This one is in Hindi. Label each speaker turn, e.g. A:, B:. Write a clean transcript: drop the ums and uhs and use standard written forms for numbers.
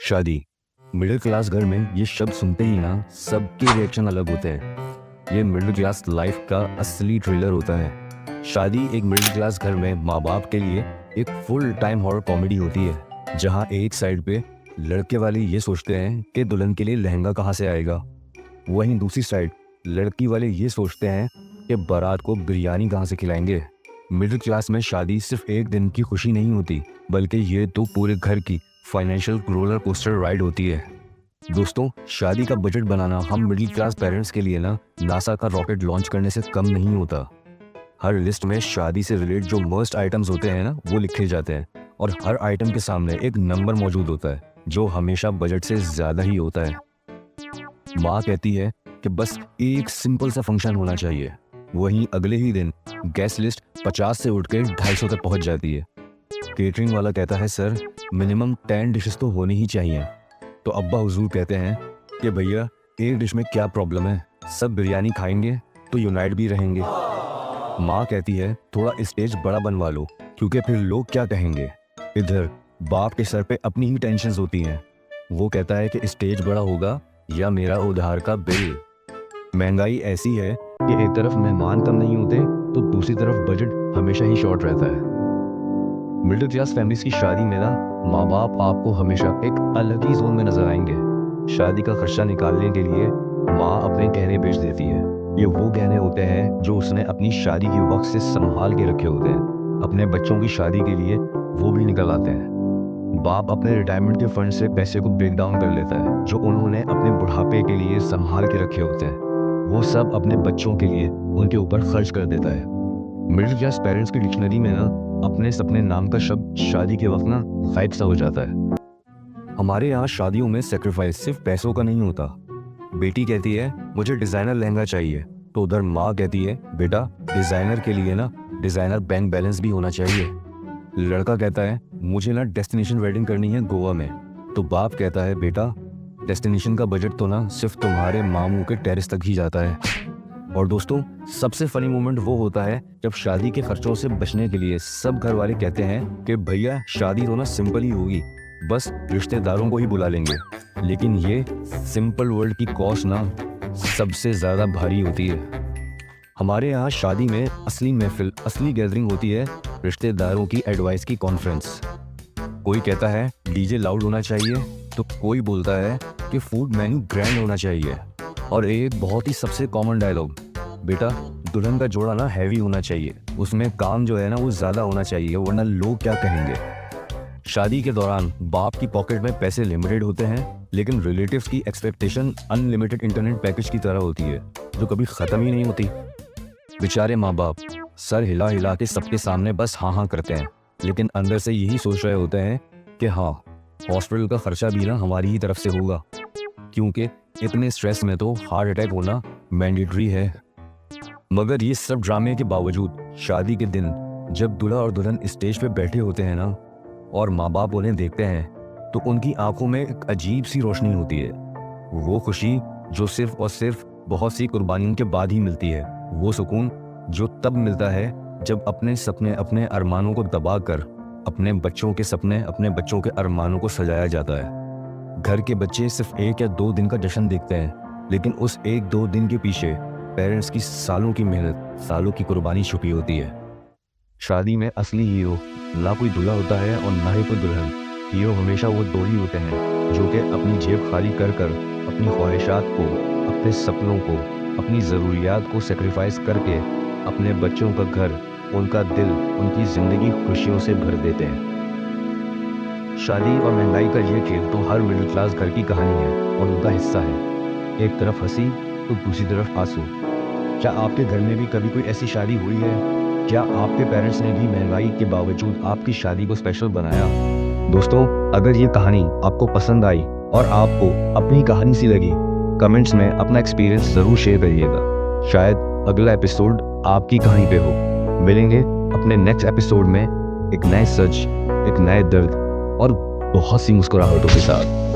A: शादी मिडिल क्लास घर में ये शब्द सुनते ही ना सबके रिएक्शन अलग होते हैं। ये मिडिल क्लास लाइफ का असली थ्रिलर होता है। शादी एक मिडिल क्लास घर में माँ बाप के लिए एक फुल टाइम हॉरर कॉमेडी होती है, जहाँ एक साइड पे लड़के वाले ये सोचते हैं कि दुल्हन के लिए लहंगा कहाँ से आएगा, वहीं दूसरी साइड लड़की वाले ये सोचते हैं कि बारात को बिरयानी कहाँ से खिलाएंगे। मिडिल क्लास में शादी सिर्फ एक दिन की खुशी नहीं होती, बल्कि ये तो पूरे घर की फाइनेंशियल रोलर कोस्टर राइड होती है। दोस्तों, शादी का बजट बनाना हम मिडिल क्लास पेरेंट्स के लिए ना नासा का रॉकेट लॉन्च करने से कम नहीं होता। हर लिस्ट में शादी से रिलेटेड जो मस्ट आइटम्स होते हैं ना, वो लिखे जाते हैं और हर आइटम के सामने एक नंबर मौजूद होता है जो हमेशा बजट से ज़्यादा ही होता है। माँ कहती है कि बस एक सिंपल सा फंक्शन होना चाहिए, वहीं अगले ही दिन गेस्ट लिस्ट 50 से उठ के 250 तक पहुंच जाती है। केटरिंग वाला कहता है सर मिनिमम 10 डिशेस तो होनी ही चाहिए। तो अब्बा हुजूर कहते हैं कि भैया एक डिश में क्या प्रॉब्लम है, सब बिरयानी खाएंगे तो यूनाइट भी रहेंगे। माँ कहती है थोड़ा स्टेज बड़ा बनवा लो क्योंकि फिर लोग क्या कहेंगे। इधर बाप के सर पे अपनी ही टेंशन्स होती हैं। वो कहता है कि स्टेज बड़ा होगा या मेरा उधार का बिल। महंगाई ऐसी है कि एक तरफ मेहमान कम नहीं होते तो दूसरी तरफ बजट हमेशा ही शॉर्ट रहता है। मिडिल क्लास फैमिलीज की शादी में ना माँ बाप आपको हमेशा एक अलग ही जोन में नजर आएंगे। शादी का खर्चा निकालने के लिए माँ अपने गहने बेच देती है। ये वो गहने होते हैं जो उसने अपनी शादी के वक्त से संभाल के रखे होते हैं। अपने बच्चों की शादी के लिए वो भी निकल आते हैं। बाप अपने रिटायरमेंट के फंड से पैसे को ब्रेक डाउन कर लेता है जो उन्होंने अपने बुढ़ापे के लिए संभाल के रखे होते हैं। वो सब अपने बच्चों के लिए उनके ऊपर खर्च कर देता है। मिडिल क्लास पेरेंट्स की डिक्शनरी में ना अपने सपने नाम का शब्द शादी के वक्त ना गायब सा हो जाता है। हमारे यहाँ शादियों में सेक्रीफाइस सिर्फ पैसों का नहीं होता। बेटी कहती है मुझे डिजाइनर लहंगा चाहिए, तो उधर माँ कहती है बेटा डिजाइनर के लिए ना डिजाइनर बैंक बैलेंस भी होना चाहिए। लड़का कहता है मुझे ना डेस्टिनेशन वेडिंग करनी है गोवा में, तो बाप कहता है बेटा डेस्टिनेशन का बजट तो ना सिर्फ तुम्हारे मामू के टेरेस तक ही जाता है। और दोस्तों, सबसे फनी मोमेंट वो होता है जब शादी के खर्चों से बचने के लिए सब घर वाले कहते हैं कि भैया शादी तो ना सिंपल ही होगी, बस रिश्तेदारों को ही बुला लेंगे। लेकिन ये सिंपल वर्ल्ड की कॉस्ट ना सबसे ज़्यादा भारी होती है। हमारे यहाँ शादी में असली महफिल, असली गैदरिंग होती है रिश्तेदारों की एडवाइस की कॉन्फ्रेंस। कोई कहता है डीजे लाउड होना चाहिए, तो कोई बोलता है कि फूड मेन्यू ग्रैंड होना चाहिए। और एक बहुत ही सबसे कॉमन डायलॉग, बेटा दुल्हन का जोड़ा ना हैवी होना चाहिए, उसमें काम जो है ना वो ज़्यादा होना चाहिए, वरना लोग क्या कहेंगे। शादी के दौरान बाप की पॉकेट में पैसे लिमिटेड होते हैं, लेकिन रिलेटिव्स की एक्सपेक्टेशन अनलिमिटेड इंटरनेट पैकेज की तरह होती है जो कभी ख़त्म ही नहीं होती। बेचारे माँ बाप सर हिला हिला के सबके सामने बस हाँ हाँ करते हैं, लेकिन अंदर से यही सोच रहे होते हैं कि हाँ हॉस्पिटल का खर्चा भी ना हमारी ही तरफ से होगा, क्योंकि इतने स्ट्रेस में तो हार्ट अटैक होना मैंडेटरी है। मगर ये सब ड्रामे के बावजूद शादी के दिन जब दूल्हा और दुल्हन स्टेज पे बैठे होते हैं ना और माँ बाप उन्हें देखते हैं, तो उनकी आंखों में एक अजीब सी रोशनी होती है। वो खुशी जो सिर्फ और सिर्फ बहुत सी कुर्बानियों के बाद ही मिलती है। वो सुकून जो तब मिलता है जब अपने सपने, अपने अरमानों को दबाकर अपने बच्चों के सपने, अपने बच्चों के अरमानों को सजाया जाता है। घर के बच्चे सिर्फ 1 या 2 दिन का जश्न देखते हैं, लेकिन उस 1-2 दिन के पीछे पेरेंट्स की सालों की मेहनत, सालों की कुर्बानी छुपी होती है। शादी में असली हीरो ना कोई दूल्हा होता है और ना ही कोई दुल्हन। हीरो हमेशा वो 2 ही होते हैं जो कि अपनी जेब खाली कर कर अपनी ख्वाहिशात को, अपने सपनों को, अपनी ज़रूरियात को सेक्रीफाइस करके अपने बच्चों का घर, उनका दिल, उनकी ज़िंदगी खुशियों से भर देते हैं। शादी और महंगाई का ये खेल तो हर मिडिल क्लास घर की कहानी है और उनका हिस्सा है। एक तरफ हंसी तो दूसरी तरफ आंसू। क्या आपके घर में भी कभी कोई ऐसी शादी हुई है? क्या आपके पेरेंट्स ने भी महंगाई के बावजूद आपकी शादी को स्पेशल बनाया? दोस्तों, अगर ये कहानी आपको पसंद आई और आपको अपनी कहानी सी लगी, कमेंट्स में अपना एक्सपीरियंस ज़रूर शेयर करिएगा। शायद अगला एपिसोड आपकी कहानी पे हो। मिलेंगे अपने नेक्स्ट एपिसोड में एक नए सच, एक नए दर्द और बहुत सी मुस्कुराहटों के साथ।